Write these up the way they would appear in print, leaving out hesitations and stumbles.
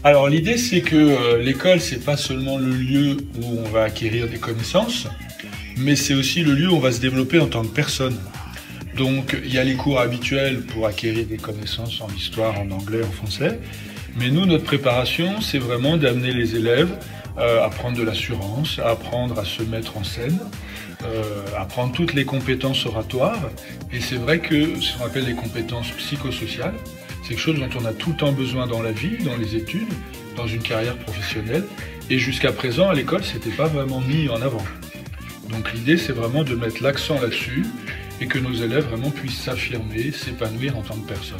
Alors l'idée c'est que l'école c'est pas seulement le lieu où on va acquérir des connaissances, mais c'est aussi le lieu où on va se développer en tant que personne. Donc il y a les cours habituels pour acquérir des connaissances en histoire, en anglais, en français, mais nous notre préparation c'est vraiment d'amener les élèves à prendre de l'assurance, à apprendre à se mettre en scène, à apprendre toutes les compétences oratoires, et c'est vrai que ce qu'on appelle les compétences psychosociales, c'est quelque chose dont on a tout le temps besoin dans la vie, dans les études, dans une carrière professionnelle. Et jusqu'à présent, à l'école, c'était pas vraiment mis en avant. Donc l'idée, c'est vraiment de mettre l'accent là-dessus et que nos élèves vraiment puissent s'affirmer, s'épanouir en tant que personne.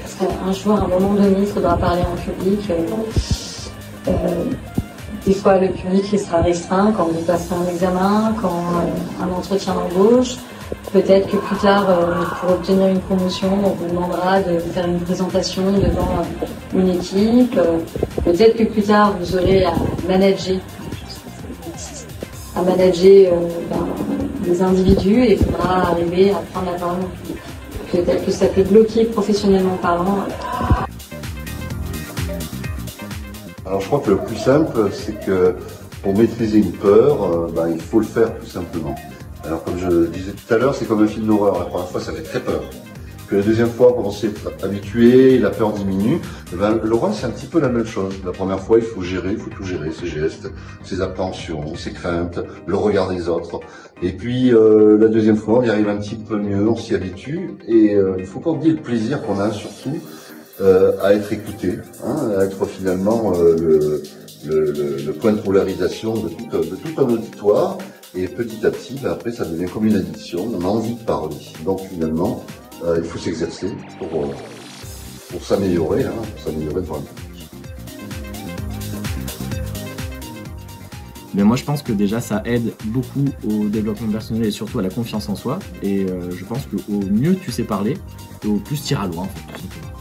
Parce qu'un jour, à un moment donné, il faudra parler en public. Des fois, le public il sera restreint quand vous passez un examen, quand un entretien d'embauche. Peut-être que plus tard, pour obtenir une promotion, on vous demandera de faire une présentation devant une équipe. Peut-être que plus tard, vous aurez à manager des individus et il faudra arriver à prendre la parole. Peut-être que ça peut bloquer professionnellement parlant. Alors je crois que le plus simple, c'est que pour maîtriser une peur, il faut le faire tout simplement. Alors comme je disais tout à l'heure, c'est comme un film d'horreur. La première fois, ça fait très peur. Puis la deuxième fois, quand on s'est habitué, la peur diminue. Le rôle, c'est un petit peu la même chose. La première fois, il faut tout gérer, ses gestes, ses appréhensions, ses craintes, le regard des autres. Et puis la deuxième fois, on y arrive un petit peu mieux, on s'y habitue. Et il ne faut pas oublier le plaisir qu'on a surtout à être écouté, à être finalement le point de polarisation de tout un auditoire. Et petit à petit, après, ça devient comme une addiction, on a envie de parler. Donc finalement, il faut s'exercer pour s'améliorer, devant le public. Mais moi, je pense que déjà, ça aide beaucoup au développement personnel et surtout à la confiance en soi. Et je pense qu'au mieux tu sais parler, au plus tu iras loin, en fait, tout simplement.